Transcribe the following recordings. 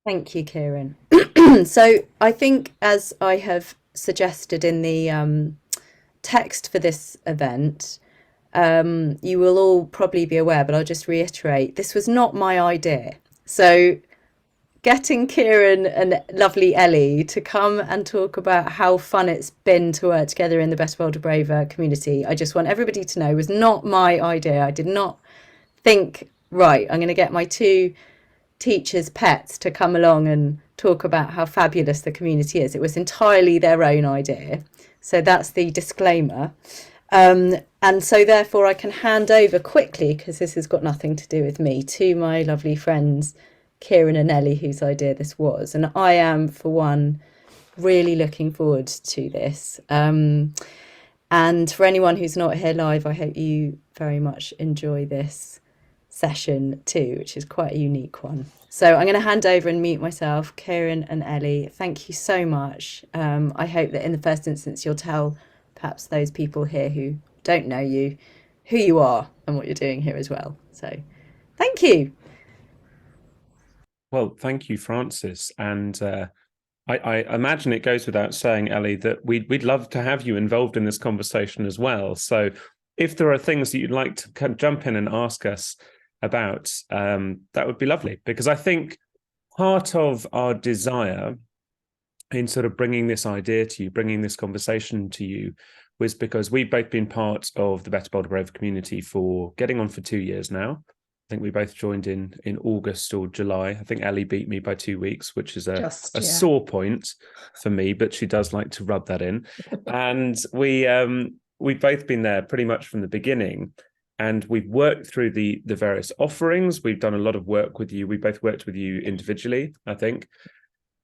Thank you, Kieran. So I think, as I have suggested in the text for this event, you will all probably be aware, but I'll just reiterate, this was not my idea. So getting Kieran and lovely Ellie to come and talk about how fun it's been to work together in the Better Bolder Braver community, I just want everybody to know, was not my idea. I did not think, right, I'm going to get my two teachers' pets to come along and talk about how fabulous the community is. It was entirely their own idea. So that's the disclaimer. And so therefore I can hand over quickly, because this has got nothing to do with me, to my lovely friends Kieran and Ellie, whose idea this was. And I am, for one, really looking forward to this. And for anyone who's not here live, I hope you very much enjoy this session too, which is quite a unique one. So I'm going to hand over and mute myself. Kieran and Ellie, thank you so much. I hope that in the first instance you'll tell perhaps those people here who don't know you who you are and what you're doing here as well. So thank you. Well, thank you, Francis. And I imagine it goes without saying, Ellie, that we'd love to have you involved in this conversation as well. So if there are things that you'd like to jump in and ask us about, that would be lovely. Because I think part of our desire in sort of bringing this idea to you, bringing this conversation to you, was because we've both been part of the Better Bolder Brave community for getting on for 2 years now. I think we both joined in August or July. I think Ellie beat me by 2 weeks, which is a sore point for me, but she does like to rub that in. And we've both been there pretty much from the beginning. And we've worked through the various offerings. We've done a lot of work with you. We both worked with you individually, I think.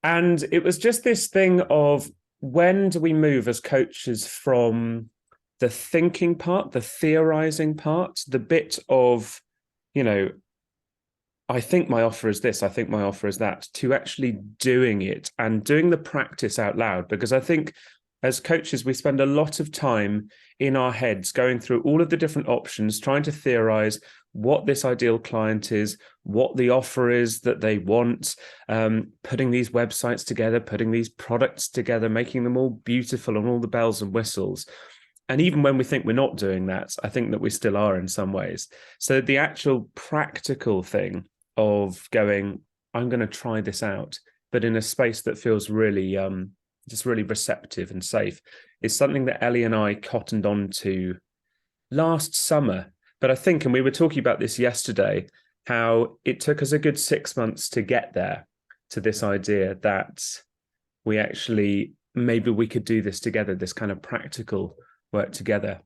And it was just this thing of, when do we move as coaches from the thinking part, the theorizing part, the bit of, I think my offer is this, I think my offer is that, to actually doing it and doing the practice out loud? Because I think as coaches, we spend a lot of time in our heads going through all of the different options, trying to theorize what this ideal client is, what the offer is that they want, putting these websites together, putting these products together, making them all beautiful and all the bells and whistles. And even when we think we're not doing that, I think that we still are in some ways. So the actual practical thing of going, I'm going to try this out, but in a space that feels really, just really receptive and safe, is something that Ellie and I cottoned on to last summer. But I think, and we were talking about this yesterday, how it took us a good 6 months to get there, to this idea that we actually, maybe we could do this together, this kind of practical work together.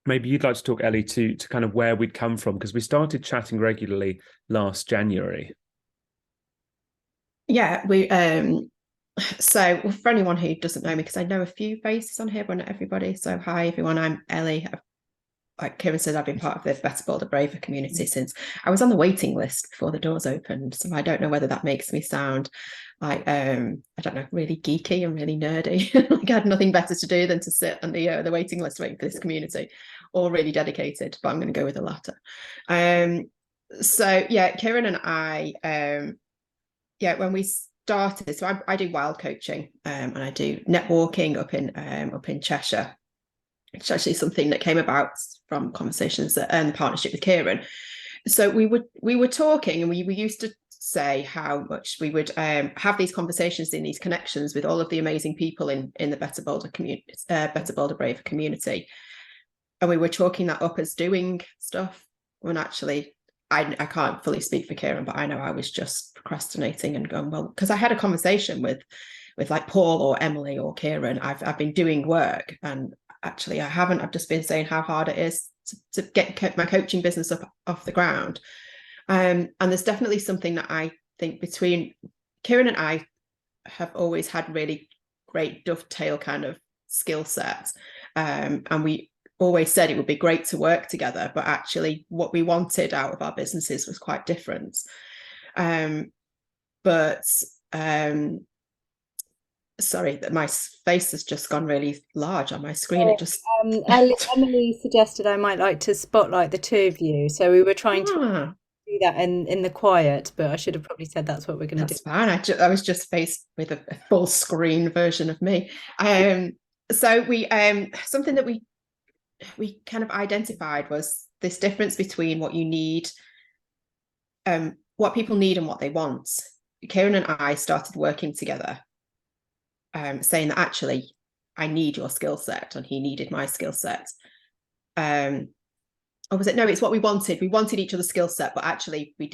Maybe you'd like to talk, Ellie, to kind of where we'd come from, because we started chatting regularly last January. Yeah, so for anyone who doesn't know me, because I know a few faces on here, but not everybody. So hi everyone, I'm Ellie. Like Kieran said, I've been part of the Better Bolder Braver community since I was on the waiting list before the doors opened. So I don't know whether that makes me sound like I don't know, really geeky and really nerdy. Like I had nothing better to do than to sit on the waiting list waiting for this community, or really dedicated. But I'm going to go with the latter. So yeah, Kieran and I, when we started, so I do wild coaching, and I do networking up in Cheshire. It's actually something that came about from conversations and partnership with Kieran. So we were talking, and we used to say how much we would have these conversations in these connections with all of the amazing people in the Better Bolder community, Better Bolder Braver community, and we were chalking that up as doing stuff when actually I can't fully speak for Kieran, but I know I was just procrastinating and going, well, because I had a conversation with like Paul or Emily or Kieran. I've been doing work, and actually I haven't. I've just been saying how hard it is to get my coaching business up off the ground. And there's definitely something that I think between Kieran and I have always had really great dovetail kind of skill sets. And we always said it would be great to work together, but actually what we wanted out of our businesses was quite different. Sorry, that my face has just gone really large on my screen. It just Emily suggested I might like to spotlight the two of you. So we were trying to do that in the quiet, but I should have probably said that's what we're going to do. That's fine. I was just faced with a full screen version of me. So we something that we kind of identified was this difference between what you need, what people need and what they want. Kieran and I started working together, saying that actually I need your skill set and he needed my skill set. Or was it? No, it's what we wanted. We wanted each other's skill set, but actually we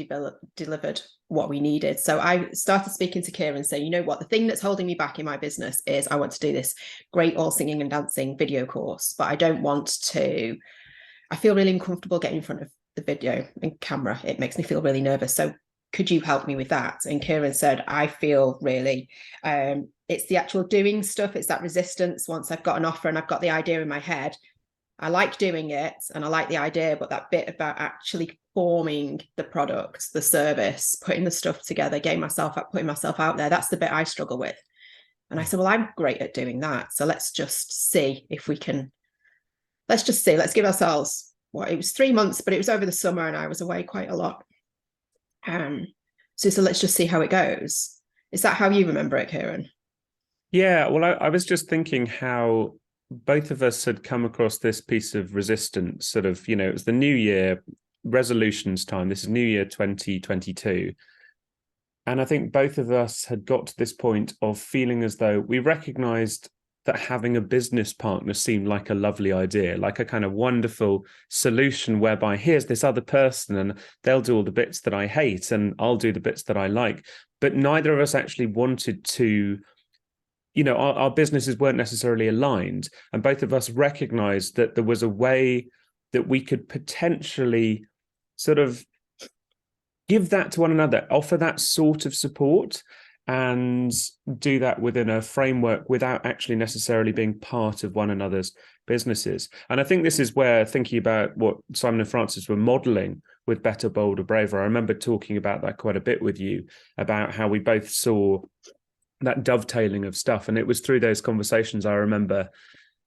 delivered what we needed. So I started speaking to Kieran saying, you know what, the thing that's holding me back in my business is I want to do this great all singing and dancing video course, but I don't want to, I feel really uncomfortable getting in front of the video and camera. It makes me feel really nervous. So could you help me with that? And Kieran said, I feel really, it's the actual doing stuff. It's that resistance. Once I've got an offer and I've got the idea in my head, I like doing it and I like the idea, but that bit about actually forming the product, the service, putting the stuff together, getting myself up, putting myself out there, that's the bit I struggle with. And I said, well, I'm great at doing that. So let's just see if we can, let's give ourselves, it was 3 months, but it was over the summer and I was away quite a lot. So let's just see how it goes. Is that how you remember it, Kieran? Yeah, well, I was just thinking how both of us had come across this piece of resistance, sort of, it was the new year, resolutions time. This is New Year 2022. And I think both of us had got to this point of feeling as though we recognized that having a business partner seemed like a lovely idea, like a kind of wonderful solution whereby here's this other person and they'll do all the bits that I hate and I'll do the bits that I like. But neither of us actually wanted to, our businesses weren't necessarily aligned. And both of us recognized that there was a way that we could potentially sort of give that to one another, offer that sort of support and do that within a framework without actually necessarily being part of one another's businesses. And I think this is where thinking about what Simon and Francis were modeling with Better, Bolder, Braver, I remember talking about that quite a bit with you, about how we both saw that dovetailing of stuff. And it was through those conversations I remember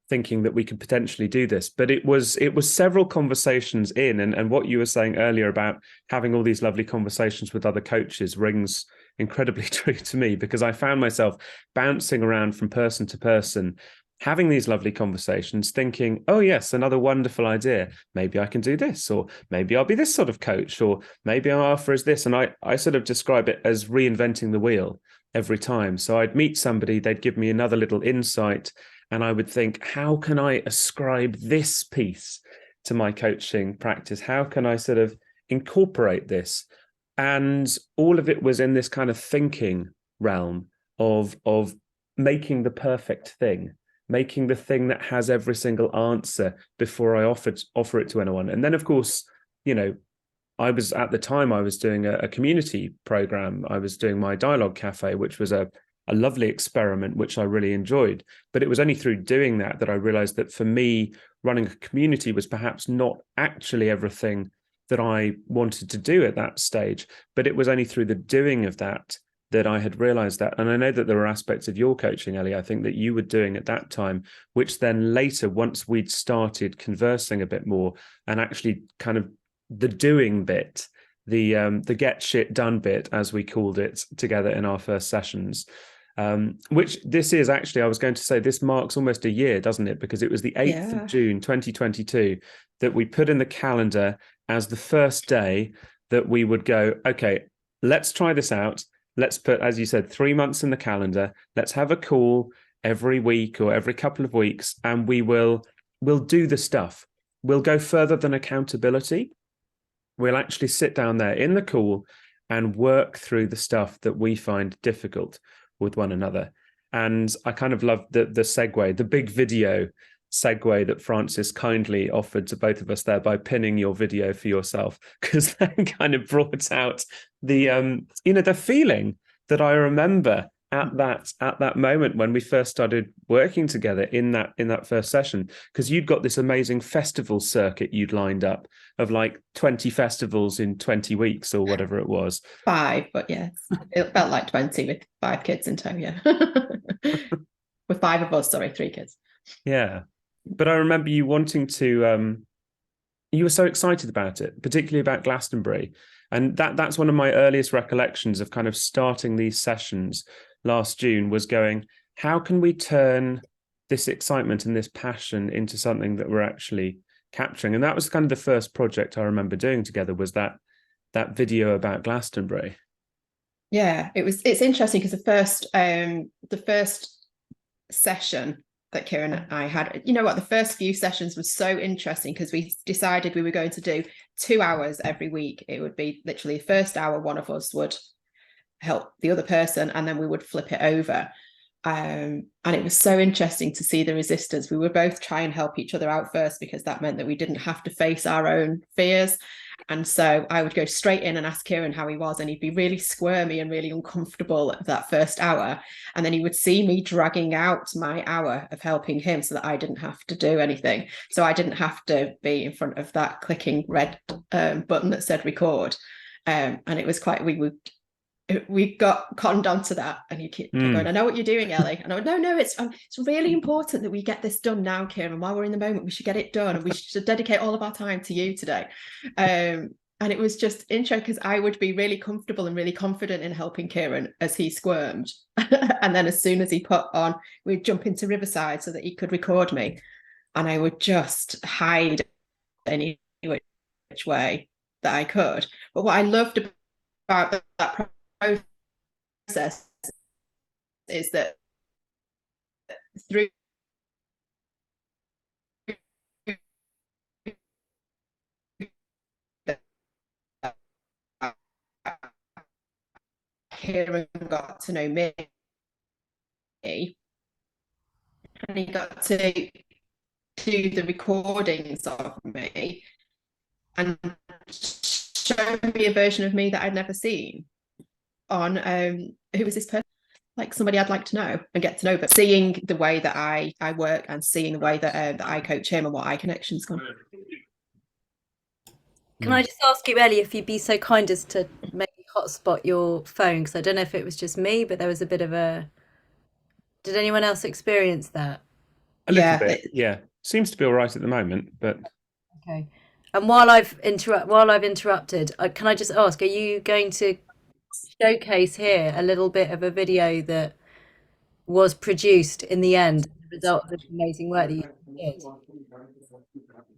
thinking that we could potentially do this. But it was several conversations in, and what you were saying earlier about having all these lovely conversations with other coaches rings incredibly true to me, because I found myself bouncing around from person to person, having these lovely conversations, thinking, oh yes, another wonderful idea. Maybe I can do this, or maybe I'll be this sort of coach, or maybe our offer is this. And I sort of describe it as reinventing the wheel every time. So I'd meet somebody, they'd give me another little insight, and I would think, how can I ascribe this piece to my coaching practice? How can I sort of incorporate this? And all of it was in this kind of thinking realm of making the perfect thing, making the thing that has every single answer before I offer it to anyone. And then, of course, I was doing a community program. I was doing my dialogue cafe, which was a lovely experiment, which I really enjoyed. But it was only through doing that I realized that for me, running a community was perhaps not actually everything that I wanted to do at that stage. But it was only through the doing of that I had realized that. And I know that there were aspects of your coaching, Ellie, I think that you were doing at that time, which then later, once we'd started conversing a bit more and actually kind of the doing bit, the get shit done bit, as we called it together in our first sessions, which this is actually, I was going to say, this marks almost a year, doesn't it? Because it was the 8th of June, 2022, that we put in the calendar as the first day that we would go, okay, let's try this out. Let's put, as you said, 3 months in the calendar. Let's have a call every week or every couple of weeks, and we'll do the stuff. We'll go further than accountability. We'll actually sit down there in the call and work through the stuff that we find difficult with one another. And I kind of love the segue, the big video segue that Francis kindly offered to both of us there by pinning your video for yourself, because that kind of brought out the the feeling that I remember at that moment when we first started working together in that first session, because you'd got this amazing festival circuit you'd lined up of like 20 festivals in 20 weeks or whatever it was. 5, but yes, it felt like 20 with 5 kids in tow. Yeah. With 5 of us, 3 kids. Yeah. But I remember you wanting to, you were so excited about it, particularly about Glastonbury. And that's one of my earliest recollections of kind of starting these sessions last June, was going, how can we turn this excitement and this passion into something that we're actually capturing? And that was kind of the first project I remember doing together, was that video about Glastonbury. Yeah, it's interesting because the first session that Kieran and I had, you know what, the first few sessions was so interesting because we decided we were going to do 2 hours every week. It would be literally the first hour, one of us would help the other person, and then we would flip it over. And it was so interesting to see the resistance. We would both try and help each other out first, because that meant that we didn't have to face our own fears. And so I would go straight in and ask Kieran how he was, and he'd be really squirmy and really uncomfortable that first hour. And then he would see me dragging out my hour of helping him so that I didn't have to do anything. So I didn't have to be in front of that clicking red button that said record. And it was quite, we got conned onto that, and you keep going, I know what you're doing, Ellie. And I went, no, it's really important that we get this done now, Kieran. While we're in the moment, we should get it done, and we should dedicate all of our time to you today. And it was just interesting because I would be really comfortable and really confident in helping Kieran as he squirmed. And then as soon as he put on, we'd jump into Riverside so that he could record me. And I would just hide any which way that I could. But what I loved about that process is that through Kieran got to know me, and he got to do the recordings of me and show me a version of me that I'd never seen on who was this person, like somebody I'd like to know and get to know, but seeing the way that I work and seeing the way that I coach him and what eye connection's gone. Can I just ask you, Ellie, if you'd be so kind as to maybe hotspot your phone? Because I don't know if it was just me, but there was a bit of a... Did anyone else experience that? A little bit, yeah. Seems to be all right at the moment, but... Okay. And while I've interrupted, can I just ask, are you going to showcase here a little bit of a video that was produced in the end as a result of the amazing work that you did?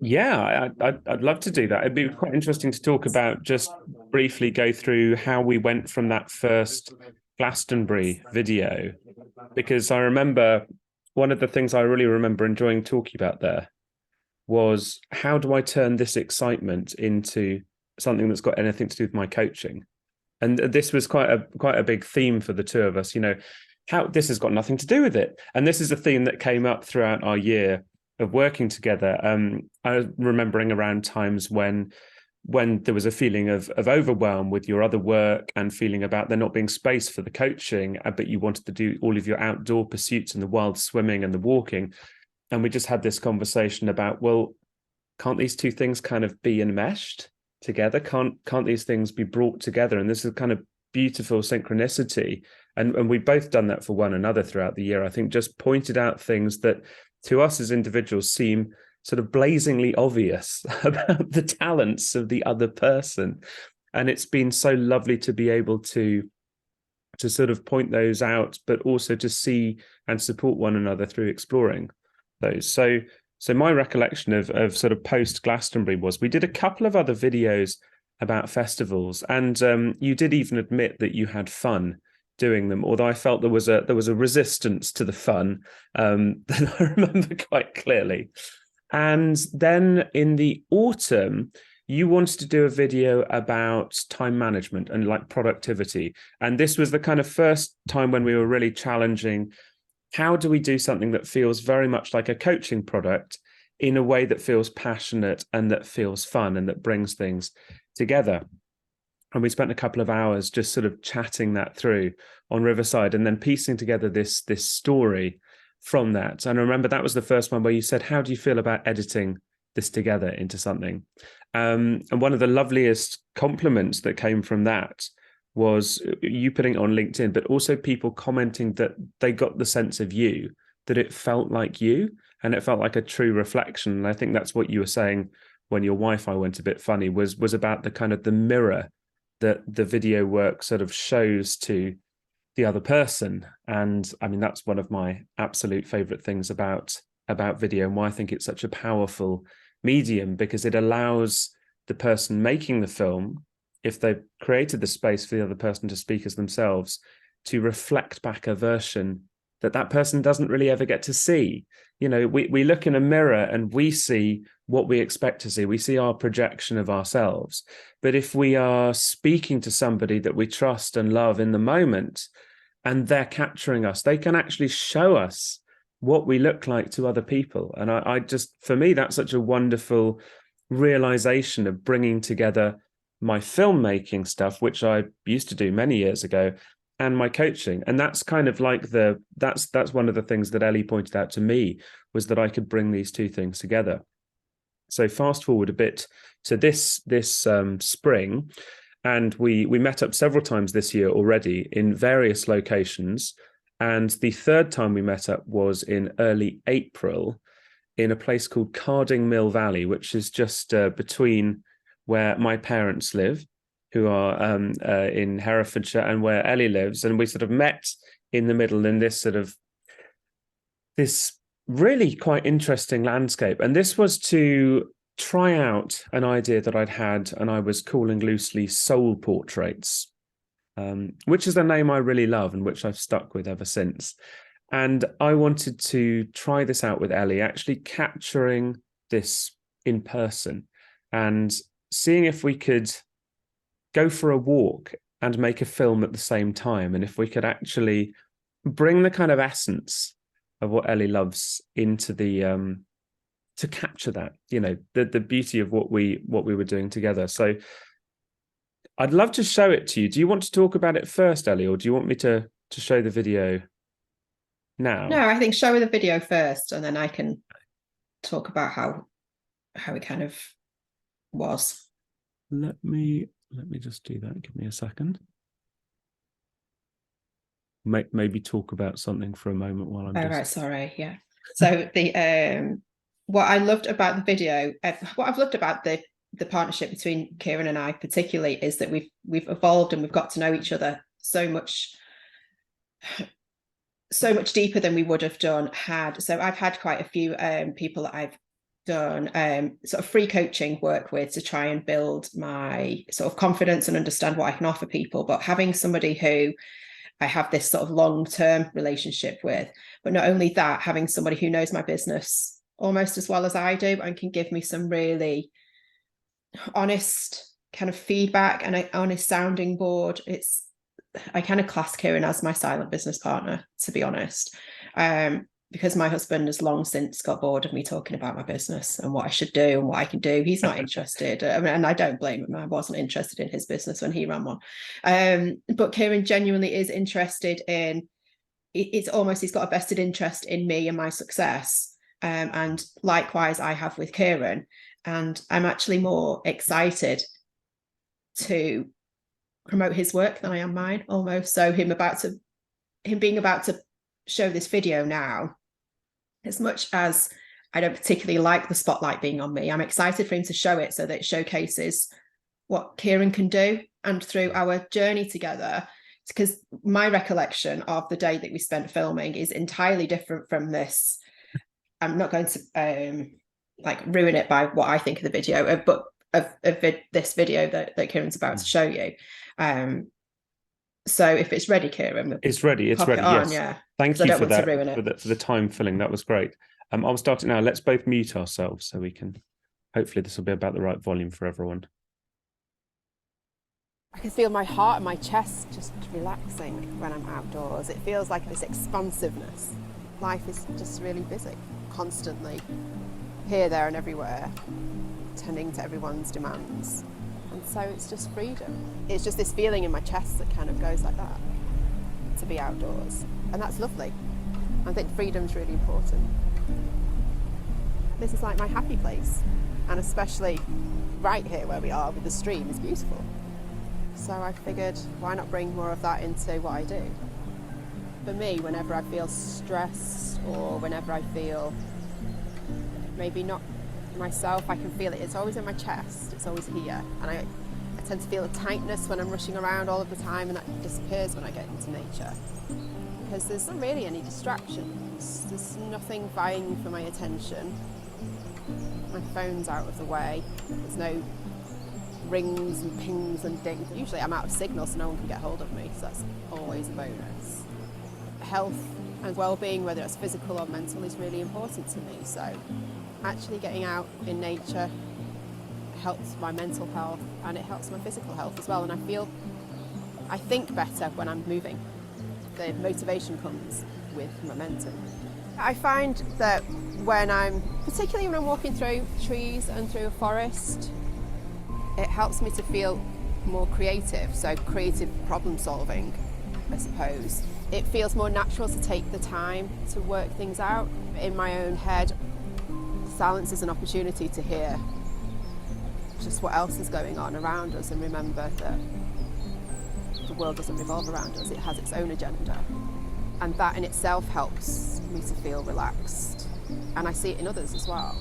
Yeah, I'd love to do that. It'd be quite interesting to talk about, just briefly go through how we went from that first Glastonbury video, because I remember one of the things I really remember enjoying talking about there was, how do I turn this excitement into something that's got anything to do with my coaching? And this was quite a big theme for the two of us, you know, how this has got nothing to do with it. And this is a theme that came up throughout our year of working together. I was remembering around times when there was a feeling of overwhelm with your other work, and feeling about there not being space for the coaching, but you wanted to do all of your outdoor pursuits and the wild swimming and the walking. And we just had this conversation about, well, can't these two things kind of be enmeshed together? Can't these things be brought together? And this is kind of beautiful synchronicity. And we've both done that for one another throughout the year. I think just pointed out things that to us as individuals seem sort of blazingly obvious about the talents of the other person. And it's been so lovely to be able to sort of point those out, but also to see and support one another through exploring those. So my recollection of sort of post Glastonbury was, we did a couple of other videos about festivals, and you did even admit that you had fun doing them, although I felt there was a resistance to the fun that I remember quite clearly. And then in the autumn, you wanted to do a video about time management and like productivity. And this was the kind of first time when we were really challenging, how do we do something that feels very much like a coaching product in a way that feels passionate and that feels fun and that brings things together? And we spent a couple of hours just sort of chatting that through on Riverside, and then piecing together this story from that. And I remember that was the first one where you said, how do you feel about editing this together into something? And one of the loveliest compliments that came from that was you putting it on LinkedIn, but also people commenting that they got the sense of you, that it felt like you, and it felt like a true reflection. And I think that's what you were saying when your Wi-Fi went a bit funny, was about the kind of the mirror that the video work sort of shows to the other person. And I mean, that's one of my absolute favorite things about video, and why I think it's such a powerful medium, because it allows the person making the film, if they've created the space for the other person to speak as themselves, to reflect back a version that person doesn't really ever get to see. You know, we look in a mirror and we see what we expect to see. We see our projection of ourselves. But if we are speaking to somebody that we trust and love in the moment, and they're capturing us, they can actually show us what we look like to other people. And I just, for me, that's such a wonderful realization of bringing together my filmmaking stuff, which I used to do many years ago, and my coaching. And that's kind of like that's one of the things that Ellie pointed out to me, was that I could bring these two things together. So fast forward a bit to this spring, and we met up several times this year already in various locations. And the third time we met up was in early April in a place called Carding Mill Valley, which is just between where my parents live, who are in Herefordshire, and where Ellie lives. And we sort of met in the middle in this really quite interesting landscape. And this was to try out an idea that I'd had, and I was calling loosely soul portraits, which is a name I really love and which I've stuck with ever since. And I wanted to try this out with Ellie, actually capturing this in person and seeing if we could go for a walk and make a film at the same time. And if we could actually bring the kind of essence of what Ellie loves into the to capture that, you know, the beauty of what we were doing together. So I'd love to show it to you. Do you want to talk about it first, Ellie, or do you want me to show the video now? No, I think show her the video first, and then I can talk about how it kind of was. Let me just do that. Give me a second. Maybe talk about something for a moment while I'm Right, sorry, yeah. So the what I loved about the video, what I've loved about the partnership between Kieran and I particularly, is that we've evolved and we've got to know each other so much deeper than we would have done had. So I've had quite a few people that I've done sort of free coaching work with to try and build my sort of confidence and understand what I can offer people. But having somebody who I have this sort of long-term relationship with, but not only that, having somebody who knows my business almost as well as I do and can give me some really honest kind of feedback and an honest sounding board. I kind of class Kieran as my silent business partner, to be honest, because my husband has long since got bored of me talking about my business and what I should do and what I can do. He's not interested. And I don't blame him. I wasn't interested in his business when he ran one. But Kieran genuinely is interested in, it's almost, he's got a vested interest in me and my success. And likewise, I have with Kieran. And I'm actually more excited to promote his work than I am mine, almost. So him being about to show this video now, as much as I don't particularly like the spotlight being on me, I'm excited for him to show it so that it showcases what Kieran can do. And through our journey together, because my recollection of the day that we spent filming is entirely different from this. I'm not going to like ruin it by what I think of the video, but of this video that Kieran's about to show you. So if it's ready, Kieran, it's ready. It's ready. Yes. Yeah. Thank you for that. For the time filling. That was great. I'll start it now. Let's both mute ourselves so we can. Hopefully, this will be about the right volume for everyone. I can feel my heart and my chest just relaxing when I'm outdoors. It feels like this expansiveness. Life is just really busy, constantly here, there, and everywhere, tending to everyone's demands. And so it's just freedom. It's just this feeling in my chest that kind of goes like that, to be outdoors. And that's lovely. I think freedom's really important. This is like my happy place. And especially right here where we are with the stream is beautiful. So I figured, why not bring more of that into what I do? For me, whenever I feel stressed or whenever I feel maybe not myself, I can feel it. It's always in my chest. It's always here. And I tend to feel a tightness when I'm rushing around all of the time, and that disappears when I get into nature. Because there's not really any distractions. There's nothing vying for my attention. My phone's out of the way. There's no rings and pings and dings. Usually I'm out of signal, so no one can get hold of me, so that's always a bonus. Health and well-being, whether it's physical or mental, is really important to me. So actually getting out in nature helps my mental health, and it helps my physical health as well. And I think better when I'm moving. The motivation comes with momentum. I find that particularly when I'm walking through trees and through a forest, it helps me to feel more creative. So creative problem solving, I suppose. It feels more natural to take the time to work things out. In my own head, silence is an opportunity to hear just what else is going on around us, and remember that the world doesn't revolve around us, it has its own agenda. And that in itself helps me to feel relaxed. And I see it in others as well.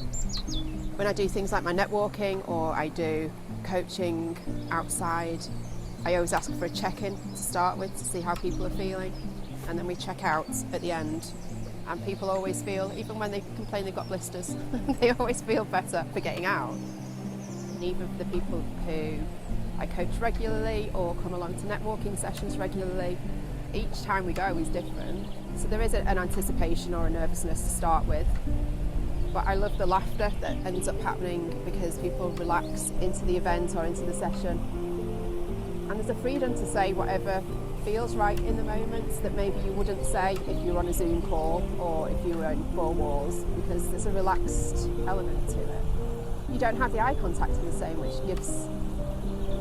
When I do things like my networking or I do coaching outside, I always ask for a check-in to start with to see how people are feeling. And then we check out at the end. And people always feel, even when they complain they've got blisters, they always feel better for getting out. And even the people who I coach regularly or come along to networking sessions regularly, each time we go is different. So there is an anticipation or a nervousness to start with. But I love the laughter that ends up happening because people relax into the event or into the session. And there's a freedom to say whatever feels right in the moments that maybe you wouldn't say if you were on a Zoom call or if you were in four walls, because there's a relaxed element to it. You don't have the eye contact in the same, which gives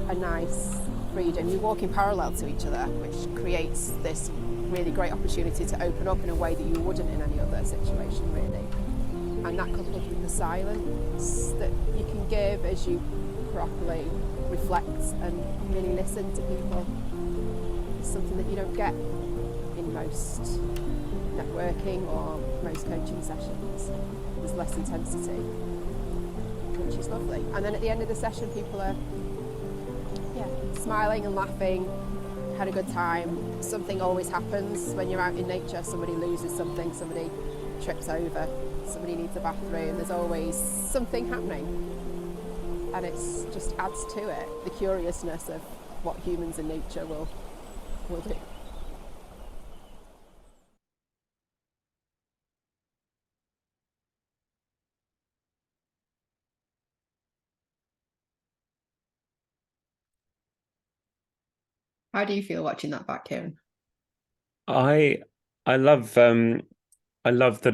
a nice freedom. You walk in parallel to each other, which creates this really great opportunity to open up in a way that you wouldn't in any other situation, really. And that coupled with the silence that you can give as you properly reflect and really listen to people is something that you don't get in most networking or most coaching sessions. There's less intensity, which is lovely. And then at the end of the session, people are smiling and laughing, had a good time. Something always happens when you're out in nature. Somebody loses something, somebody trips over, somebody needs a bathroom. There's always something happening. And it just adds to it, the curiousness of what humans in nature will do. How do you feel watching that back, Kieran? I love that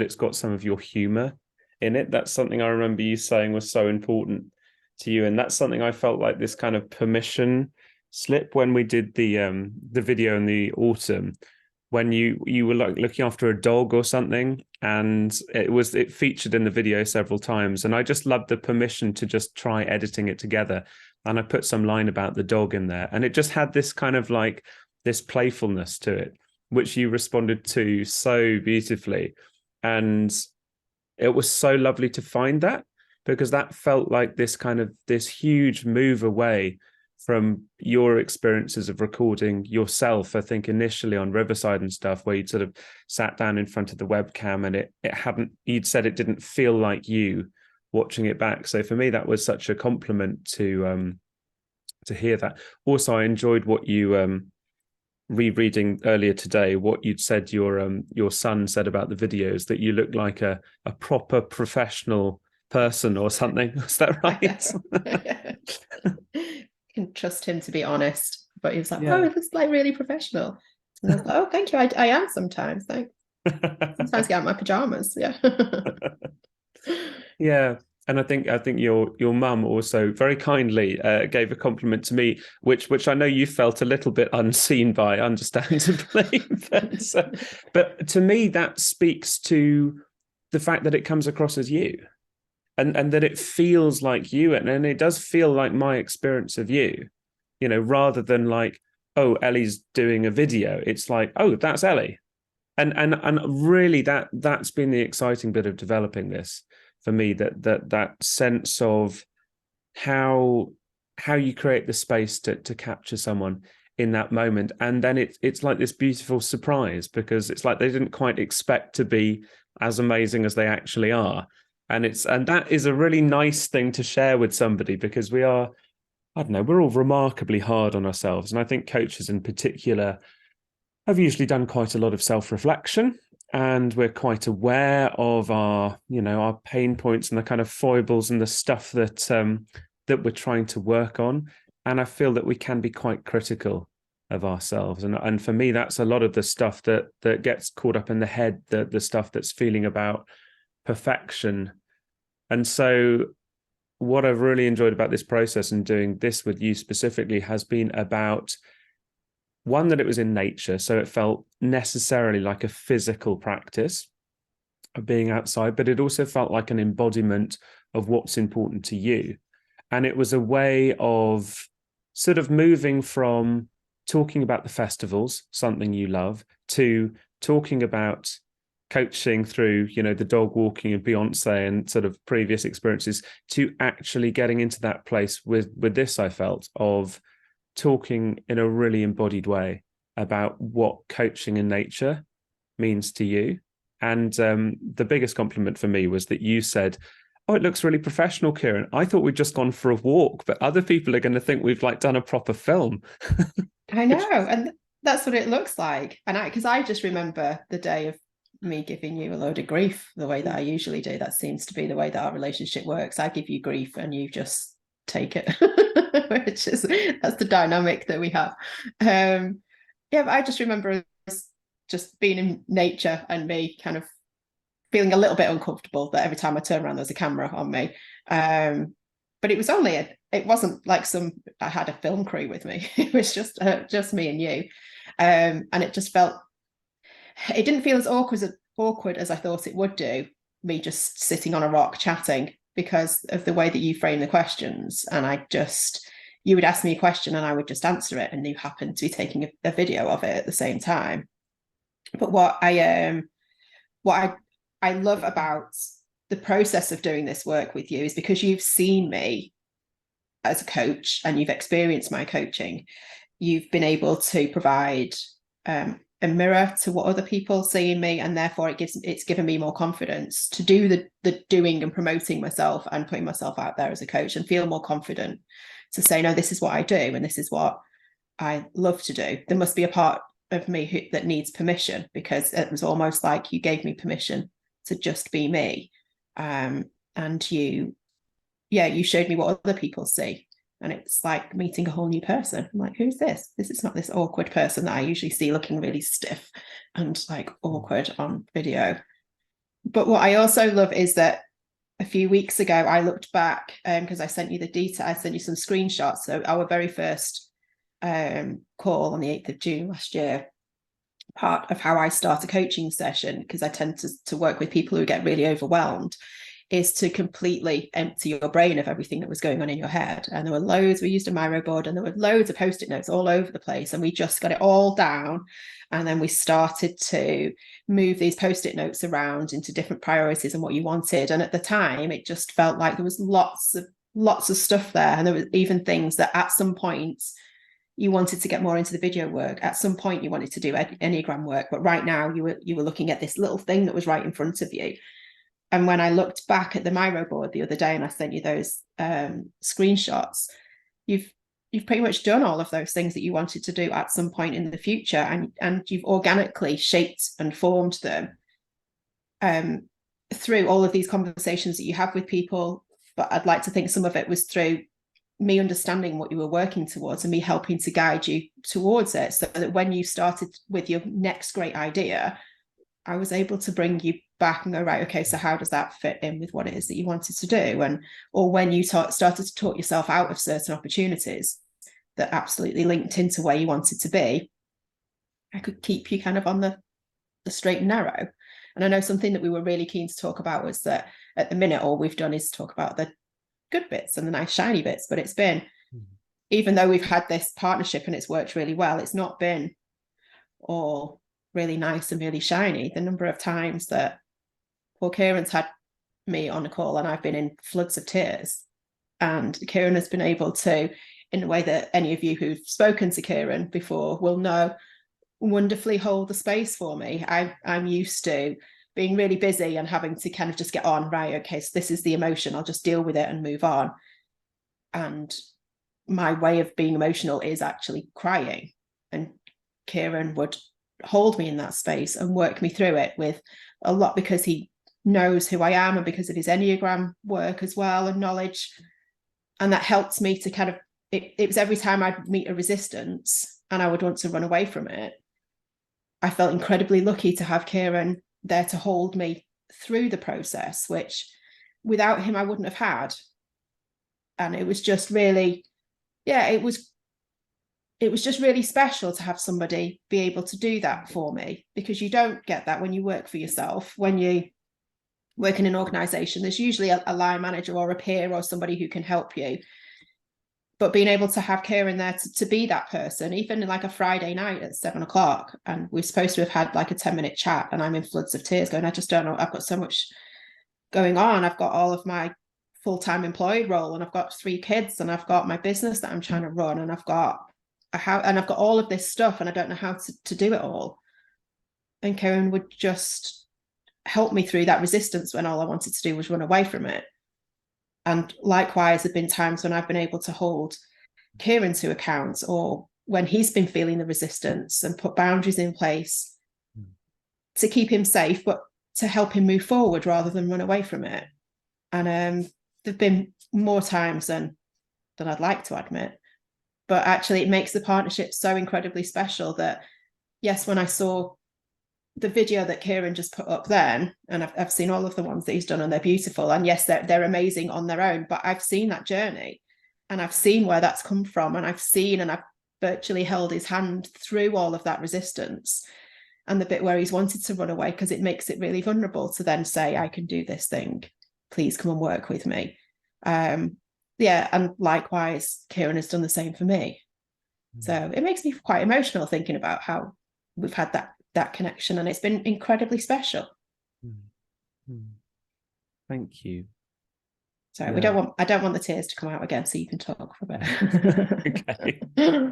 it's got some of your humor in it. That's something I remember you saying was so important to you, and that's something I felt like this kind of permission slip when we did the video in the autumn, when you were like looking after a dog or something, and it featured in the video several times, and I just loved the permission to just try editing it together. And I put some line about the dog in there, and it just had this kind of like this playfulness to it, which you responded to so beautifully. And it was so lovely to find that, because that felt like this huge move away from your experiences of recording yourself. I think initially on Riverside and stuff, where you'd sort of sat down in front of the webcam and you'd said it didn't feel like you watching it back. So for me, that was such a compliment to hear that. Also, I enjoyed what you rereading earlier today, what you'd said your son said about the videos, that you look like a proper professional person or something. Is that right? You can trust him to be honest, but he was like, Yeah. oh, it looks like really professional. And I was like, oh, thank you. I am sometimes. Thanks. Sometimes get out my pajamas. Yeah. Yeah. And I think your mum also very kindly gave a compliment to me, which I know you felt a little bit unseen by, understandably. But to me, that speaks to the fact that it comes across as you, and that it feels like you, and it does feel like my experience of you, rather than like, oh, Ellie's doing a video. It's like, oh, that's Ellie, and really that's been the exciting bit of developing this. For me, that sense of how how you create the space to capture someone in that moment. And then it's like this beautiful surprise, because it's like they didn't quite expect to be as amazing as they actually are. And that is a really nice thing to share with somebody, because we are, I don't know, we're all remarkably hard on ourselves. And I think coaches in particular have usually done quite a lot of self-reflection, and we're quite aware of our, our pain points and the kind of foibles and the stuff that we're trying to work on. And I feel that we can be quite critical of ourselves. And for me, that's a lot of the stuff that gets caught up in the head, the stuff that's feeling about perfection. And so what I've really enjoyed about this process and doing this with you specifically has been about, one, that it was in nature, so it felt necessarily like a physical practice of being outside, but it also felt like an embodiment of what's important to you. And it was a way of sort of moving from talking about the festivals, something you love, to talking about coaching through, the dog walking and Beyonce and sort of previous experiences, to actually getting into that place with this, I felt, of talking in a really embodied way about what coaching in nature means to you. And the biggest compliment for me was that you said, "Oh, it looks really professional, Kieran. I thought we'd just gone for a walk, but other people are going to think we've done a proper film." I know, and that's what it looks like. And because I just remember the day of me giving you a load of grief the way that I usually do. That seems to be the way that our relationship works. I give you grief and you just take it, that's the dynamic that we have. But I just remember just being in nature and me kind of feeling a little bit uncomfortable that every time I turn around there's a camera on me. But it was it wasn't like I had a film crew with me. It was just me and you. And it just it didn't feel as awkward as I thought it would do, me just sitting on a rock chatting, because of the way that you frame the questions. And you would ask me a question and I would just answer it, and you happened to be taking a video of it at the same time. But what I love about the process of doing this work with you is because you've seen me as a coach and you've experienced my coaching, you've been able to provide a mirror to what other people see in me, and therefore it's given me more confidence to do the doing and promoting myself and putting myself out there as a coach, and feel more confident to say, no, this is what I do and this is what I love to do. There must be a part of me that needs permission, because it was almost like you gave me permission to just be me, and you showed me what other people see. And it's like meeting a whole new person. I'm like, who's this? This is not this awkward person that I usually see looking really stiff and awkward on video. But what I also love is that a few weeks ago, I looked back because I sent you the detail. I sent you some screenshots. So our very first call on the 8th of June last year, part of how I start a coaching session, because I tend to work with people who get really overwhelmed, is to completely empty your brain of everything that was going on in your head. And there were loads, we used a Miro board, and there were loads of post-it notes all over the place, and we just got it all down. And then we started to move these post-it notes around into different priorities and what you wanted. And at the time, it just felt like there was lots of stuff there. And there was even things that at some point you wanted to get more into the video work. At some point you wanted to do Enneagram work, but right now you were looking at this little thing that was right in front of you. And when I looked back at the Miro board the other day and I sent you those screenshots, you've pretty much done all of those things that you wanted to do at some point in the future, and you've organically shaped and formed them through all of these conversations that you have with people. But I'd like to think some of it was through me understanding what you were working towards and me helping to guide you towards it, so that when you started with your next great idea, I was able to bring you back and go, right, okay, so how does that fit in with what it is that you wanted to do? Or when you started to talk yourself out of certain opportunities that absolutely linked into where you wanted to be, I could keep you kind of on the straight and narrow. And I know something that we were really keen to talk about was that at the minute, all we've done is talk about the good bits and the nice shiny bits, but it's been, even though we've had this partnership and it's worked really well, it's not been all really nice and really shiny. The number of times that Kieran's had me on a call and I've been in floods of tears, And Kieran has been able to, in a way that any of you who've spoken to Kieran before will know, wonderfully hold the space for me. I'm used to being really busy and having to kind of just get on, right, okay, so this is the emotion, I'll just deal with it and move on. And my way of being emotional is actually crying. And Kieran would hold me in that space and work me through it with a lot, because he knows who I am and because of his Enneagram work as well and knowledge. And that helped me to kind of, it was every time I'd meet a resistance and I would want to run away from it, I felt incredibly lucky to have Kieran there to hold me through the process, which without him I wouldn't have had. And it was just really, yeah, it was just really special to have somebody be able to do that for me, because you don't get that when you work for yourself. When you work in an organization, there's usually a line manager or a peer or somebody who can help you. But being able to have Kieran there to be that person, even like a Friday night at 7:00, and we're supposed to have had like a 10-minute chat, and I'm in floods of tears going, I just don't know, I've got so much going on. I've got all of my full-time employed role, and I've got 3 kids, and I've got my business that I'm trying to run, and I've got all of this stuff, and I don't know how to do it all. And Kieran would just help me through that resistance when all I wanted to do was run away from it. And likewise, there have been times when I've been able to hold Kieran to account, or when he's been feeling the resistance, and put boundaries in place to keep him safe, but to help him move forward rather than run away from it. And there've been more times than I'd like to admit, but actually it makes the partnership so incredibly special that, yes, when I saw the video that Kieran just put up then, and I've seen all of the ones that he's done, and they're beautiful, and yes, they're amazing on their own, but I've seen that journey, and I've seen where that's come from, and I've virtually held his hand through all of that resistance, and the bit where he's wanted to run away, because it makes it really vulnerable to then say, I can do this thing, please come and work with me. Yeah, and likewise, Kieran has done the same for me. So it makes me quite emotional thinking about how we've had that connection, and it's been incredibly special. Thank you. So I don't want the tears to come out again, so you can talk for a bit. Okay.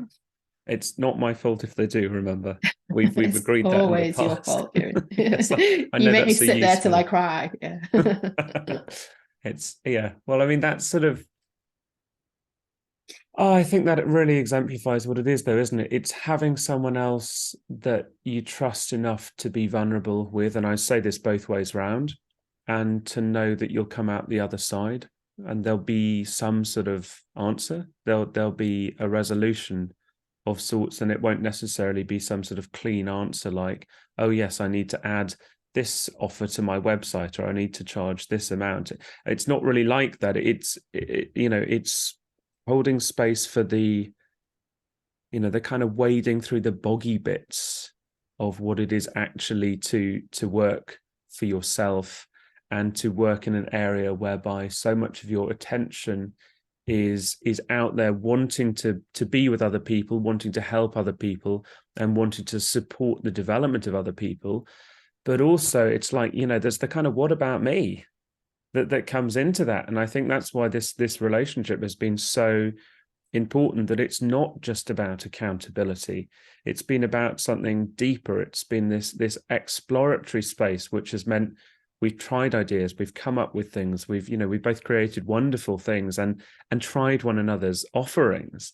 It's not my fault if they do, remember. We've agreed that in the always past. your fault, Kieran. Yes, I You know make me that's so sit there useful. till I cry. Yeah. Well, I mean, that's sort of, I think that it really exemplifies what it is, though, isn't it? It's having someone else that you trust enough to be vulnerable with, and I say this both ways round, and to know that you'll come out the other side, and there'll be some sort of answer. There'll be a resolution of sorts, and it won't necessarily be some sort of clean answer like, oh yes, I need to add this offer to my website, or I need to charge this amount. It's not really like that. It's holding space for the kind of wading through the boggy bits of what it is actually to work for yourself, and to work in an area whereby so much of your attention is out there, wanting to be with other people, wanting to help other people, and wanting to support the development of other people. But also it's like, there's the kind of what about me that comes into that. And I think that's why this relationship has been so important, that it's not just about accountability. It's been about something deeper. It's been this exploratory space, which has meant we've tried ideas, we've come up with things, we've both created wonderful things and tried one another's offerings.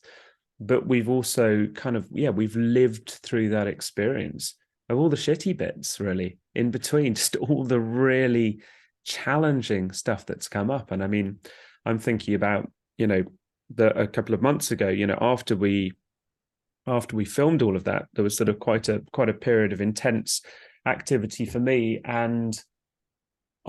But we've also we've lived through that experience of all the shitty bits, really, in between, just all the really challenging stuff that's come up. And I mean, I'm thinking about, a couple of months ago, after we filmed all of that, there was sort of quite a period of intense activity for me, and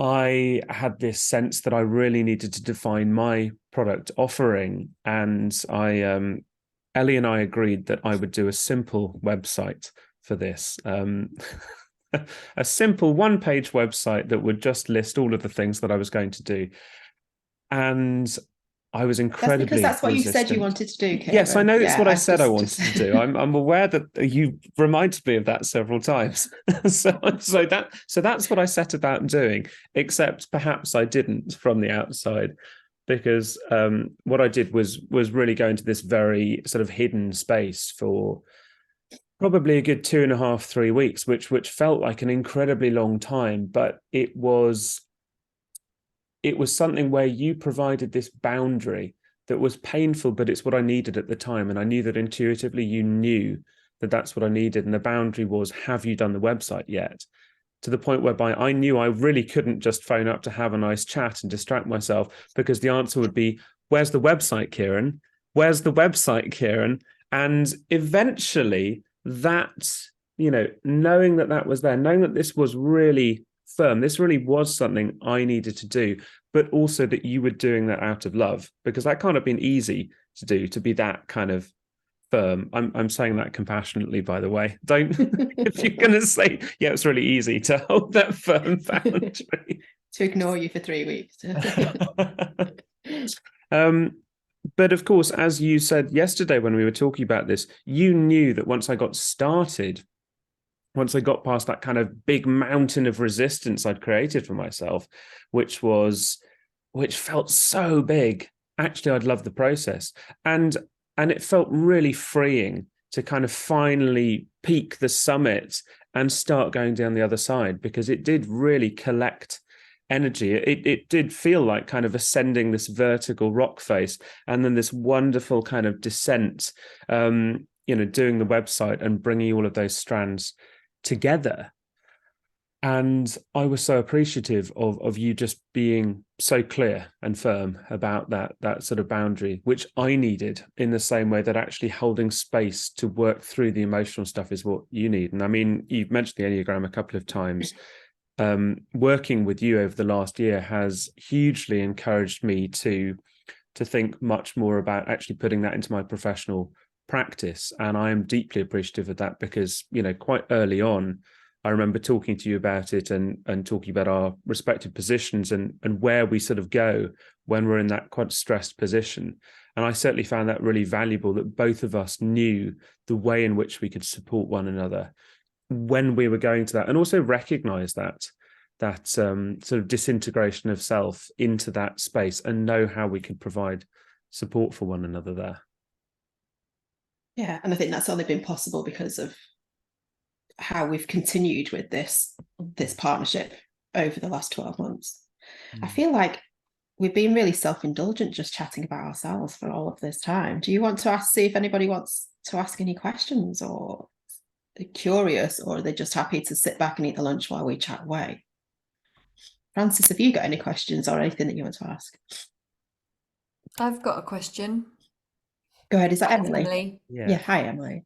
I had this sense that I really needed to define my product offering, and Ellie and I agreed that I would do a simple website for this, a simple one-page website that would just list all of the things that I was going to do. And I was incredibly because that's what resistant. you said you wanted to do, Kieran. Yes, I know it's what I said I wanted to do. I'm aware that you reminded me of that several times. so that's what I set about doing, except perhaps I didn't from the outside. because what I did was really go into this very sort of hidden space for probably a good 2.5, 3 weeks, which felt like an incredibly long time, but it was something where you provided this boundary that was painful, but it's what I needed at the time. And I knew that intuitively you knew that that's what I needed. And the boundary was, have you done the website yet? To the point whereby I knew I really couldn't just phone up to have a nice chat and distract myself, because the answer would be, where's the website, Kieran? Where's the website, Kieran? And eventually that, knowing that was there, knowing that this was really firm, this really was something I needed to do, but also that you were doing that out of love, because that can't have been easy to do, to be that kind of firm. I'm saying that compassionately, by the way. Don't, if you're going to say, yeah, it's really easy to hold that firm boundary. To ignore you for 3 weeks. But of course, as you said yesterday when we were talking about this, you knew that once I got started, once I got past that kind of big mountain of resistance I'd created for myself, which felt so big, actually, I'd love the process. And it felt really freeing to kind of finally peak the summit and start going down the other side, because it did really collect energy. It did feel like kind of ascending this vertical rock face, and then this wonderful kind of descent, doing the website and bringing all of those strands together. And I was so appreciative of you just being so clear and firm about that sort of boundary, which I needed, in the same way that actually holding space to work through the emotional stuff is what you need. And I mean, you've mentioned the Enneagram a couple of times. Working with you over the last year has hugely encouraged me to think much more about actually putting that into my professional practice. And I am deeply appreciative of that, because, quite early on, I remember talking to you about it and talking about our respective positions and where we sort of go when we're in that quite stressed position. And I certainly found that really valuable, that both of us knew the way in which we could support one another when we were going to that, and also recognize that sort of disintegration of self into that space, and know how we could provide support for one another there. Yeah, and I think that's only been possible because of how we've continued with this partnership over the last 12 months. I feel like we've been really self-indulgent just chatting about ourselves for all of this time. Do you want to see if anybody wants to ask any questions, or are curious, or are they just happy to sit back and eat the lunch while we chat away? Francis, have you got any questions or anything that you want to ask? I've got a question. Go ahead. Is that Emily? Emily. Yeah. Hi, Emily.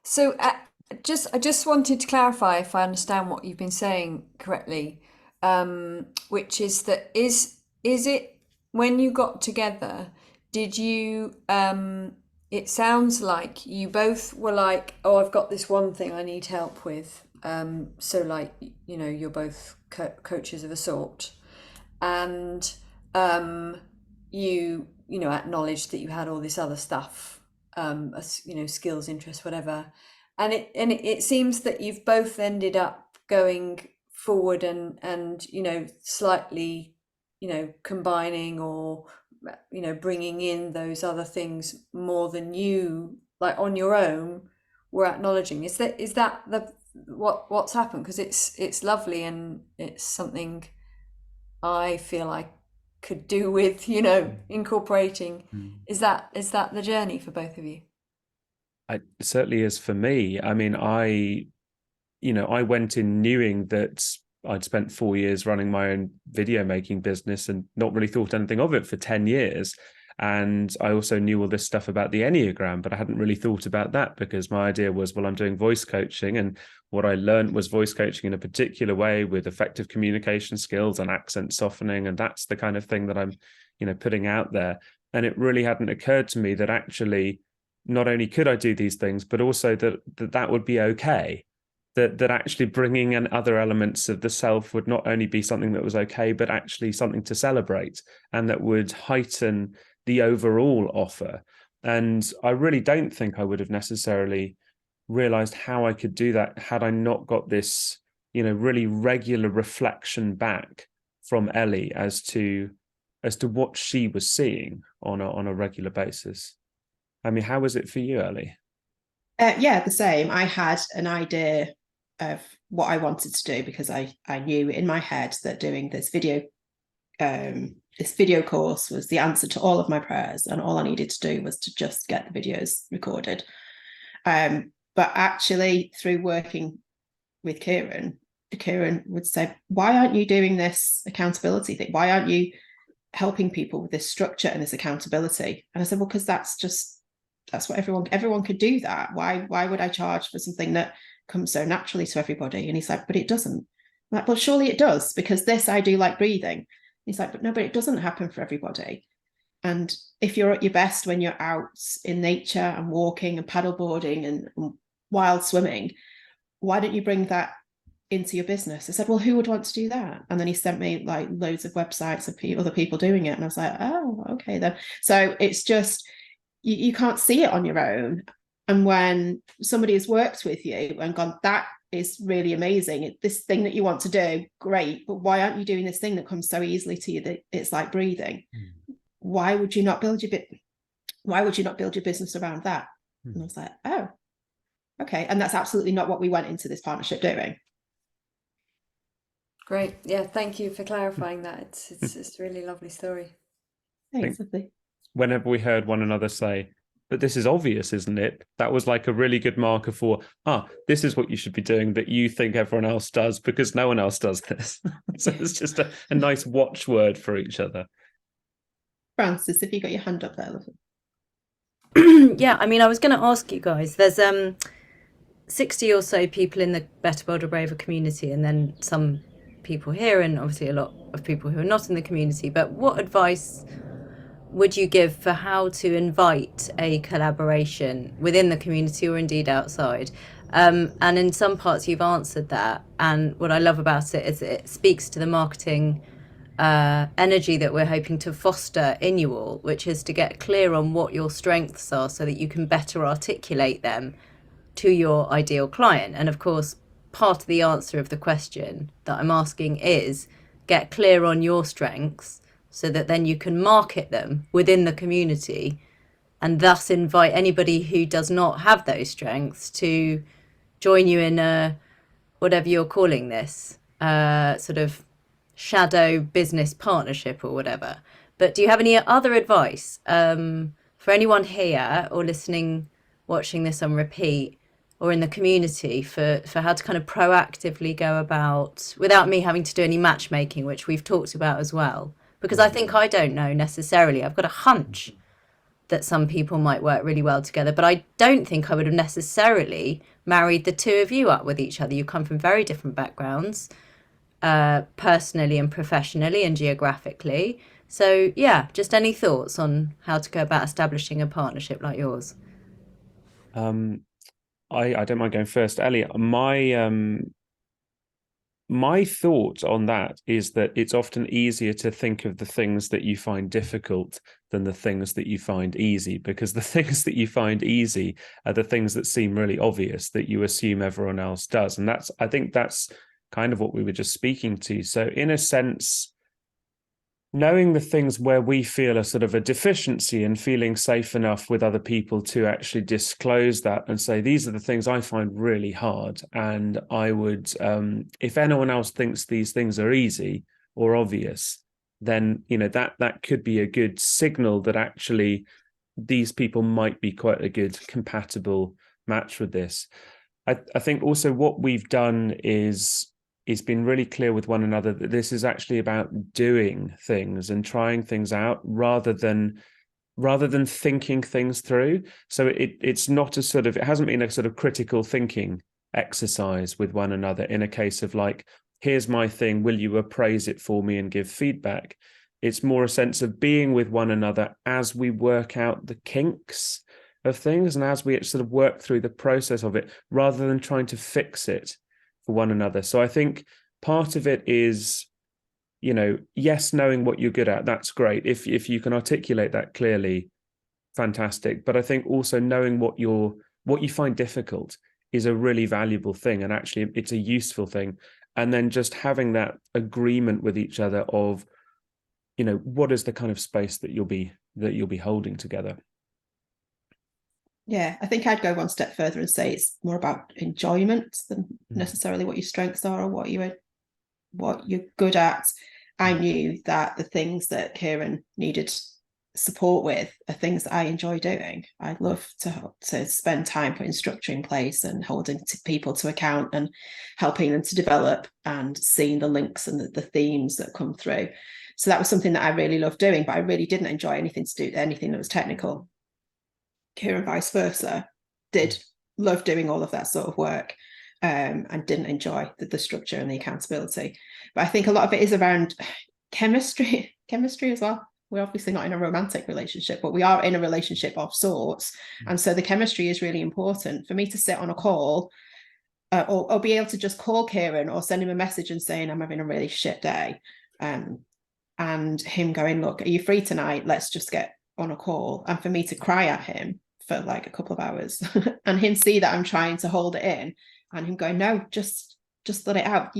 So I just wanted to clarify if I understand what you've been saying correctly, which is that is it when you got together, did you it sounds like you both were like, oh, I've got this one thing I need help with, so like, you're both coaches of a sort, and you acknowledged that you had all this other stuff, skills, interests, whatever, and it seems that you've both ended up going forward and slightly combining, or bringing in those other things more than you, like, on your own, were acknowledging. Is that what's happened? Because it's lovely, and it's something I feel I could do with incorporating. Is that the journey for both of you? It certainly is for me. I mean, I went in knowing that I'd spent 4 years running my own video making business and not really thought anything of it for 10 years. And I also knew all this stuff about the Enneagram, but I hadn't really thought about that, because my idea was, well, I'm doing voice coaching, and what I learned was voice coaching in a particular way with effective communication skills and accent softening. And that's the kind of thing that I'm, putting out there. And it really hadn't occurred to me that actually, not only could I do these things, but also that would be okay. That actually bringing in other elements of the self would not only be something that was okay, but actually something to celebrate, and that would heighten the overall offer. And I really don't think I would have necessarily realized how I could do that had I not got this, really regular reflection back from Ellie as to as to what she was seeing on a regular basis. I mean, how was it for you, Ellie? Yeah, the same. I had an idea of what I wanted to do because I knew in my head that doing this video course was the answer to all of my prayers, and all I needed to do was to just get the videos recorded. But actually, through working with Kieran would say, why aren't you doing this accountability thing? Why aren't you helping people with this structure and this accountability? And I said, well, because that's what everyone could do that. Why would I charge for something that comes so naturally to everybody? And he's like, but it doesn't. I'm like, well, surely it does, because this I do like breathing. He's like, but no, but it doesn't happen for everybody. And if you're at your best when you're out in nature and walking and paddleboarding and wild swimming, why don't you bring that into your business? I said, well, who would want to do that? And then he sent me like loads of websites of other people doing it. And I was like, oh, okay then. So it's just, you can't see it on your own. And when somebody has worked with you and gone, that is really amazing, this thing that you want to do, great, but why aren't you doing this thing that comes so easily to you that it's like breathing? Why would you not build your business around that? And I was like, oh, okay. And that's absolutely not what we went into this partnership doing. Great. Yeah, thank you for clarifying that. It's a really lovely story. Thanks. Whenever we heard one another say, but this is obvious, isn't it? That was like a really good marker for, this is what you should be doing, but you think everyone else does because no one else does this. So it's just a nice watchword for each other. Francis, have you got your hand up there? Yeah, I mean, I was going to ask you guys, there's 60 or so people in the Better, Bolder, Braver community, and then some people here, and obviously a lot of people who are not in the community. But what advice would you give for how to invite a collaboration within the community or indeed outside? And in some parts you've answered that, and what I love about it is it speaks to the marketing energy that we're hoping to foster in you all, which is to get clear on what your strengths are so that you can better articulate them to your ideal client. And of course, part of the answer of the question that I'm asking is get clear on your strengths so that then you can market them within the community and thus invite anybody who does not have those strengths to join you in a, whatever you're calling this, sort of shadow business partnership or whatever. But do you have any other advice for anyone here or listening, watching this on repeat, or in the community for how to kind of proactively go about, without me having to do any matchmaking, which we've talked about as well? Because I think I don't know necessarily. I've got a hunch that some people might work really well together, but I don't think I would have necessarily married the two of you up with each other. You come from very different backgrounds, personally and professionally and geographically. So yeah, just any thoughts on how to go about establishing a partnership like yours? I don't mind going first. Ellie, my thought on that is that it's often easier to think of the things that you find difficult than the things that you find easy, because the things that you find easy are the things that seem really obvious that you assume everyone else does. And I think that's kind of what we were just speaking to. So in a sense, knowing the things where we feel a sort of a deficiency and feeling safe enough with other people to actually disclose that and say, these are the things I find really hard. And I would, if anyone else thinks these things are easy or obvious, then, that could be a good signal that actually these people might be quite a good compatible match with this. I think also what we've done is been really clear with one another that this is actually about doing things and trying things out rather than thinking things through. So it's not it hasn't been a sort of critical thinking exercise with one another in a case of like, here's my thing, will you appraise it for me and give feedback? It's more a sense of being with one another as we work out the kinks of things and as we sort of work through the process of it, rather than trying to fix it for one another. So I think part of it is, yes, knowing what you're good at, that's great. If you can articulate that clearly, fantastic. But I think also knowing what you find difficult is a really valuable thing, and actually it's a useful thing. And then just having that agreement with each other of what is the kind of space that you'll be holding together? Yeah, I think I'd go one step further and say it's more about enjoyment than necessarily what your strengths are or what you're good at. I knew that the things that Kieran needed support with are things that I enjoy doing. I love to spend time putting structure in place and holding people to account and helping them to develop and seeing the links and the themes that come through. So that was something that I really loved doing, but I really didn't enjoy anything that was technical. Kieran, vice versa, did love doing all of that sort of work, and didn't enjoy the structure and the accountability. But I think a lot of it is around chemistry as well. We're obviously not in a romantic relationship, but we are in a relationship of sorts. And so the chemistry is really important. For me to sit on a call or be able to just call Kieran or send him a message and saying, I'm having a really shit day. And him going, look, are you free tonight? Let's just get on a call. And for me to cry at him for like a couple of hours and him see that I'm trying to hold it in and him going, no, just let it out.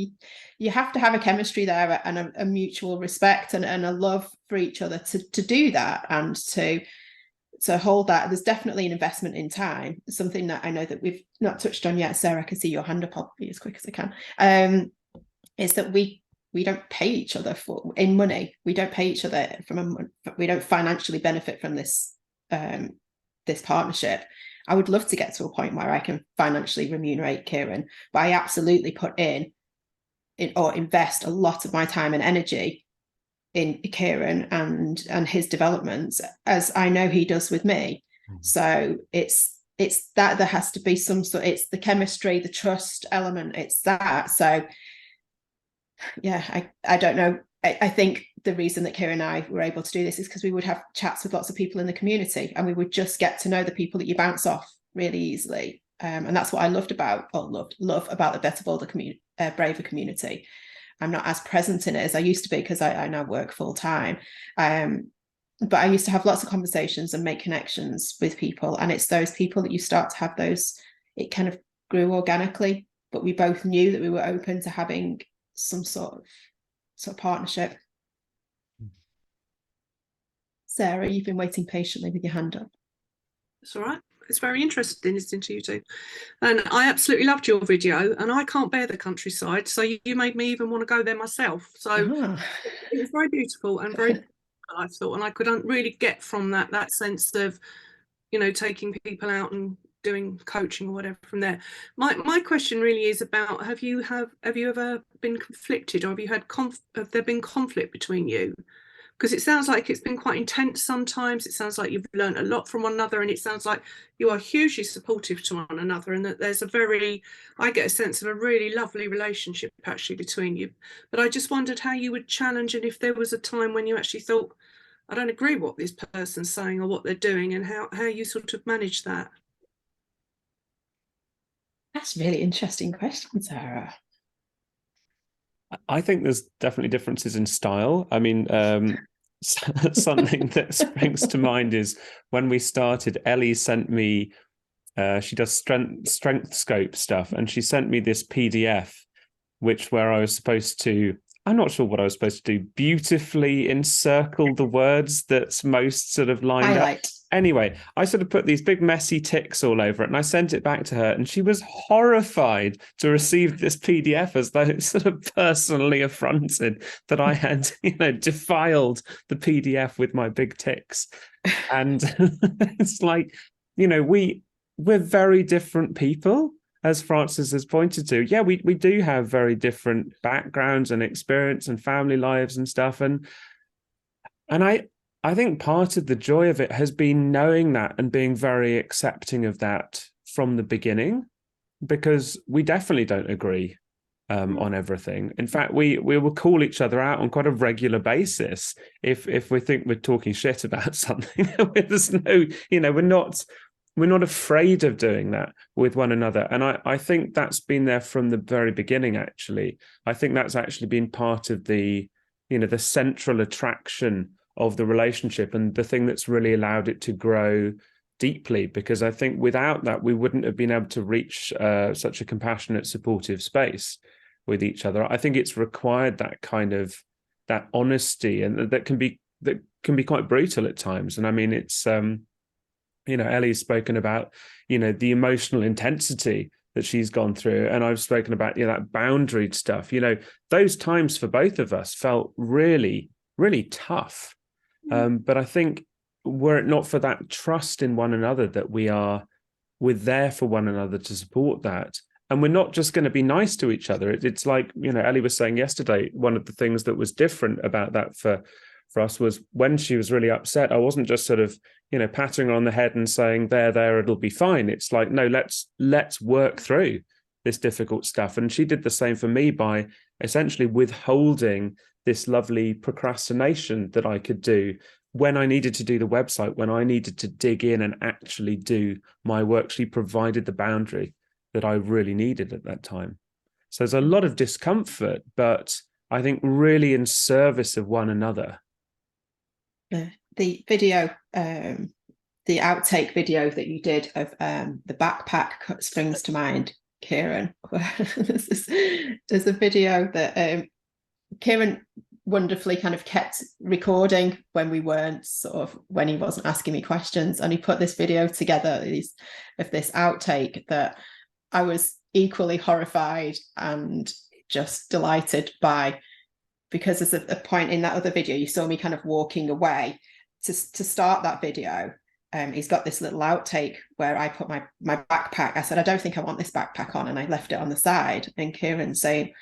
You have to have a chemistry there and a mutual respect and a love for each other to do that and to hold that. There's definitely an investment in time, something that I know that we've not touched on yet. Sarah, I can see your hand up. I'll be as quick as I can. Is that we don't pay each other in money. We don't pay each other we don't financially benefit from this partnership. I would love to get to a point where I can financially remunerate Kieran, but I absolutely put in or invest a lot of my time and energy in Kieran and his developments, as I know he does with me. So it's that there has to be some sort. It's the chemistry, the trust element. It's that. So yeah, I don't know. I think the reason that Kieran and I were able to do this is because we would have chats with lots of people in the community and we would just get to know the people that you bounce off really easily. And that's what I love about the Better Bolder Braver community. I'm not as present in it as I used to be because I now work full time. But I used to have lots of conversations and make connections with people. And it's those people that you start to have those, it kind of grew organically, but we both knew that we were open to having some sort of partnership. Sarah, you've been waiting patiently with your hand up. It's all right. It's very interesting listening to you two. And I absolutely loved your video and I can't bear the countryside. So you made me even want to go there myself. So it was very beautiful and very, I thought, and I couldn't really get from that sense of, taking people out and doing coaching or whatever from there. My question really is about, have you ever been conflicted or have there been conflict between you? Because it sounds like it's been quite intense sometimes. It sounds like you've learned a lot from one another and it sounds like you are hugely supportive to one another and that there's I get a sense of a really lovely relationship actually between you. But I just wondered how you would challenge and if there was a time when you actually thought, I don't agree with what this person's saying or what they're doing and how you sort of manage that. That's a really interesting question, Sarah. I think there's definitely differences in style. I mean, something that springs to mind is when we started, Ellie sent me, she does strength scope stuff, and she sent me this PDF, where I was supposed to, I'm not sure what I was supposed to do, beautifully encircle the words that's most sort of lined up. Anyway, I sort of put these big messy ticks all over it and I sent it back to her and she was horrified to receive this PDF as though it's sort of personally affronted that I had, defiled the PDF with my big ticks. And it's like, we're very different people, as Frances has pointed to. Yeah, we do have very different backgrounds and experience and family lives and stuff. And I think part of the joy of it has been knowing that and being very accepting of that from the beginning, because we definitely don't agree on everything. In fact, we will call each other out on quite a regular basis if we think we're talking shit about something. There's no, we're not afraid of doing that with one another. And I think that's been there from the very beginning, actually. I think that's actually been part of the central attraction of the relationship and the thing that's really allowed it to grow deeply, because I think without that, we wouldn't have been able to reach such a compassionate, supportive space with each other. I think it's required that kind of that honesty, and that can be quite brutal at times. And I mean, it's Ellie's spoken about the emotional intensity that she's gone through, and I've spoken about that boundary stuff. Those times for both of us felt really, really tough. But I think, were it not for that trust in one another, that we're there for one another to support that, and we're not just going to be nice to each other. It's like Ellie was saying yesterday, one of the things that was different about that for us was when she was really upset, I wasn't just sort of patting her on the head and saying, there, it'll be fine. It's like, no, let's work through this difficult stuff. And she did the same for me by essentially withholding this lovely procrastination that I could do when I needed to do the website, when I needed to dig in and actually do my work. She provided the boundary that I really needed at that time. So there's a lot of discomfort, but I think really in service of one another. The video, the outtake video that you did of the backpack springs to mind, Kieran. There's a video that Kieran wonderfully kind of kept recording when we weren't when he wasn't asking me questions, and he put this video together of this outtake that I was equally horrified and just delighted by, because there's a point in that other video you saw me kind of walking away to start that video. He's got this little outtake where I put my backpack. I said, I don't think I want this backpack on, and I left it on the side. And Kieran's saying,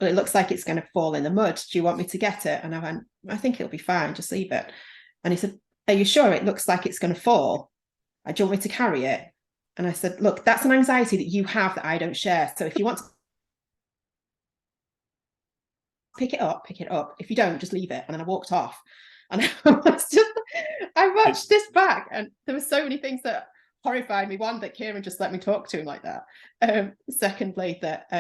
well, it looks like it's going to fall in the mud. Do you want me to get it? And I went, I think it'll be fine. Just leave it. And he said, are you sure? It looks like it's going to fall. Do you want me to carry it? And I said, look, that's an anxiety that you have that I don't share. So if you want to pick it up. If you don't, just leave it. And then I walked off. And I watched this back, and there were so many things that horrified me. One, that Kieran just let me talk to him like that. Secondly, that's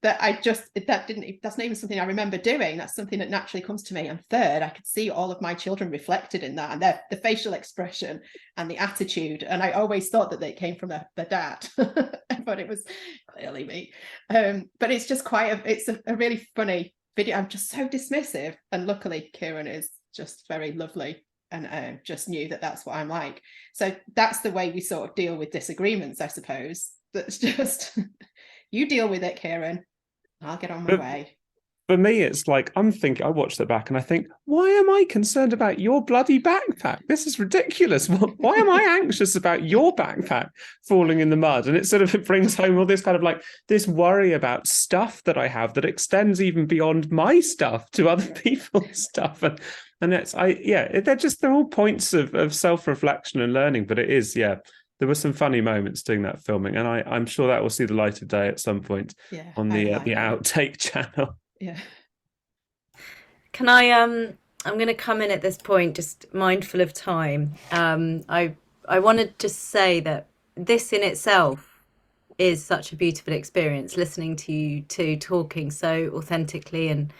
not even something I remember doing. That's something that naturally comes to me. And third, I could see all of my children reflected in that, and the facial expression and the attitude. And I always thought that they came from their dad, but it was clearly me. But it's just it's a really funny video. I'm just so dismissive, and luckily Kieran is just very lovely and just knew that that's what I'm like. So that's the way we sort of deal with disagreements, I suppose. That's just you deal with it, Kieran. I'll get on my way. For me, it's like, I watched it back and I think, why am I concerned about your bloody backpack? This is ridiculous. Why am I anxious about your backpack falling in the mud? And it brings home all this kind of like this worry about stuff that I have that extends even beyond my stuff to other people's stuff. And they're all points of self-reflection and learning. But it is, there were some funny moments doing that filming, and I'm sure that will see the light of day at some point on the outtake channel. Yeah. Can I'm going to come in at this point, just mindful of time. I wanted to say that this in itself is such a beautiful experience, listening to you two talking so authentically and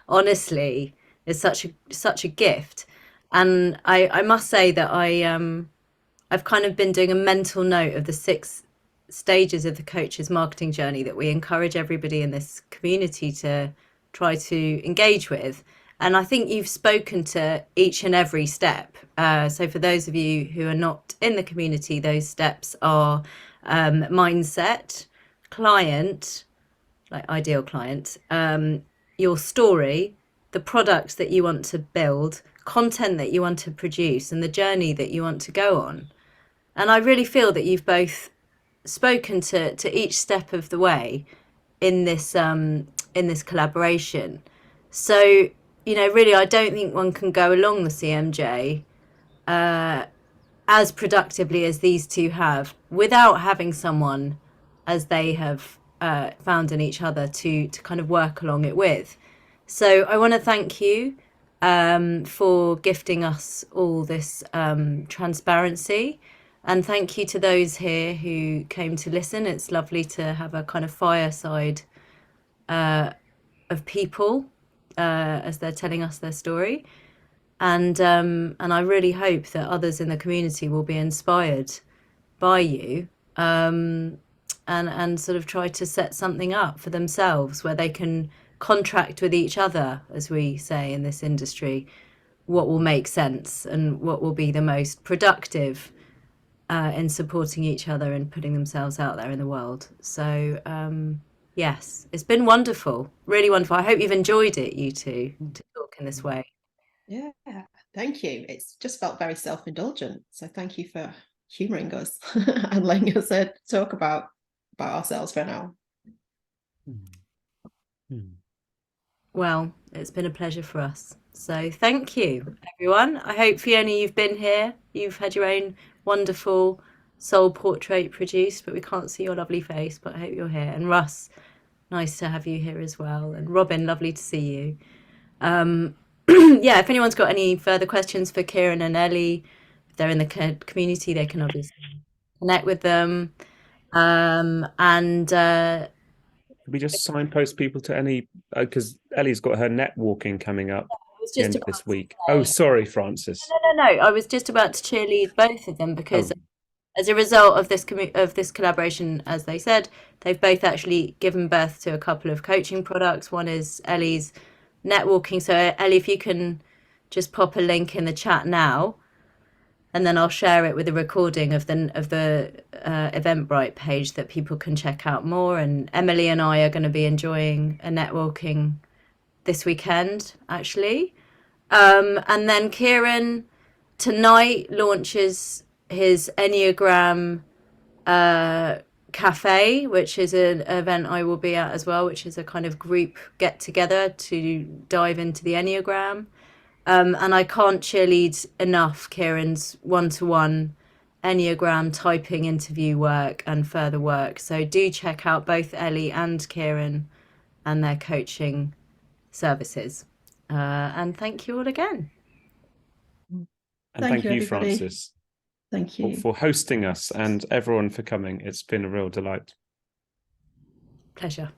honestly is such a gift. And I must say that I've kind of been doing a mental note of the 6 stages of the coach's marketing journey that we encourage everybody in this community to try to engage with. And I think you've spoken to each and every step. So for those of you who are not in the community, those steps are mindset, client, like ideal client, your story, the product that you want to build, content that you want to produce, and the journey that you want to go on. And I really feel that you've both spoken to each step of the way in this collaboration. So, really, I don't think one can go along the CMJ as productively as these two have without having someone as they have found in each other to kind of work along it with. So I want to thank you for gifting us all this transparency. And thank you to those here who came to listen. It's lovely to have a kind of fireside of people as they're telling us their story. And I really hope that others in the community will be inspired by you and sort of try to set something up for themselves where they can contract with each other, as we say in this industry, what will make sense and what will be the most productive in supporting each other and putting themselves out there in the world. So yes, it's been wonderful, really wonderful. I hope you've enjoyed it, you two, to talk in this way. Yeah, thank you. It's just felt very self-indulgent. So thank you for humouring us and letting us talk about ourselves for now. Well, it's been a pleasure for us. So thank you, everyone. I hope, Fiona, you've been here. You've had your own wonderful soul portrait produced, but we can't see your lovely face, but I hope you're here. And Russ, nice to have you here as well. And Robin, lovely to see you. Yeah, if anyone's got any further questions for Kieran and Ellie, if they're in the community, they can obviously connect with them. Could we just signpost people to any, because Ellie's got her netwalking coming up the end of this week. Oh, sorry, Francis. No. I was just about to cheerlead both of them because as a result of this collaboration, as they said, they've both actually given birth to a couple of coaching products. One is Ellie's netwalking. So Ellie, if you can just pop a link in the chat now, and then I'll share it with a recording of the Eventbrite page that people can check out more. And Emily and I are going to be enjoying a networking this weekend, actually. And then Kieran tonight launches his Enneagram Cafe, which is an event I will be at as well, which is a kind of group get together to dive into the Enneagram. And I can't cheerlead enough Kieran's one-to-one Enneagram typing interview work and further work. So do check out both Ellie and Kieran and their coaching services. And thank you all again. And thank you, everybody. Francis. Thank you. For hosting us and everyone for coming. It's been a real delight. Pleasure.